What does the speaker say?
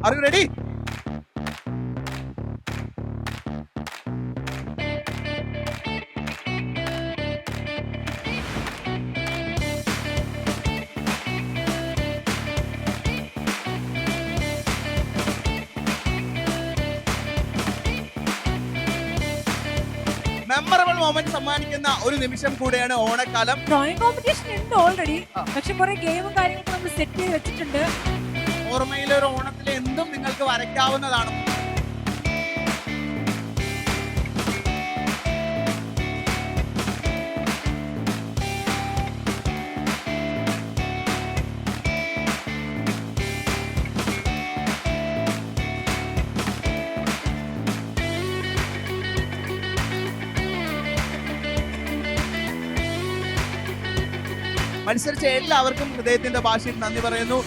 Are you ready? Memorable moment സമ്മാനിക്കുന്ന ഒരു നിമിഷം കൂടെയാണ് ഓണക്കാലം. ഡ്രോയിങ് കോമ്പറ്റീഷൻ ഉണ്ട് ഓൾറെഡി, പക്ഷെ കുറെ ഗെയിമും കാര്യങ്ങളൊക്കെ നമ്മൾ സെറ്റ് ചെയ്ത് വെച്ചിട്ടുണ്ട്. ഓർമ്മയിലെ ഒരു ഓണത്തിൽ എന്തും നിങ്ങൾക്ക് വരയ്ക്കാവുന്നതാണ്. മത്സരിച്ച എല്ലാവർക്കും ഹൃദയത്തിന്റെ ഭാഷയിൽ നന്ദി പറയുന്നു.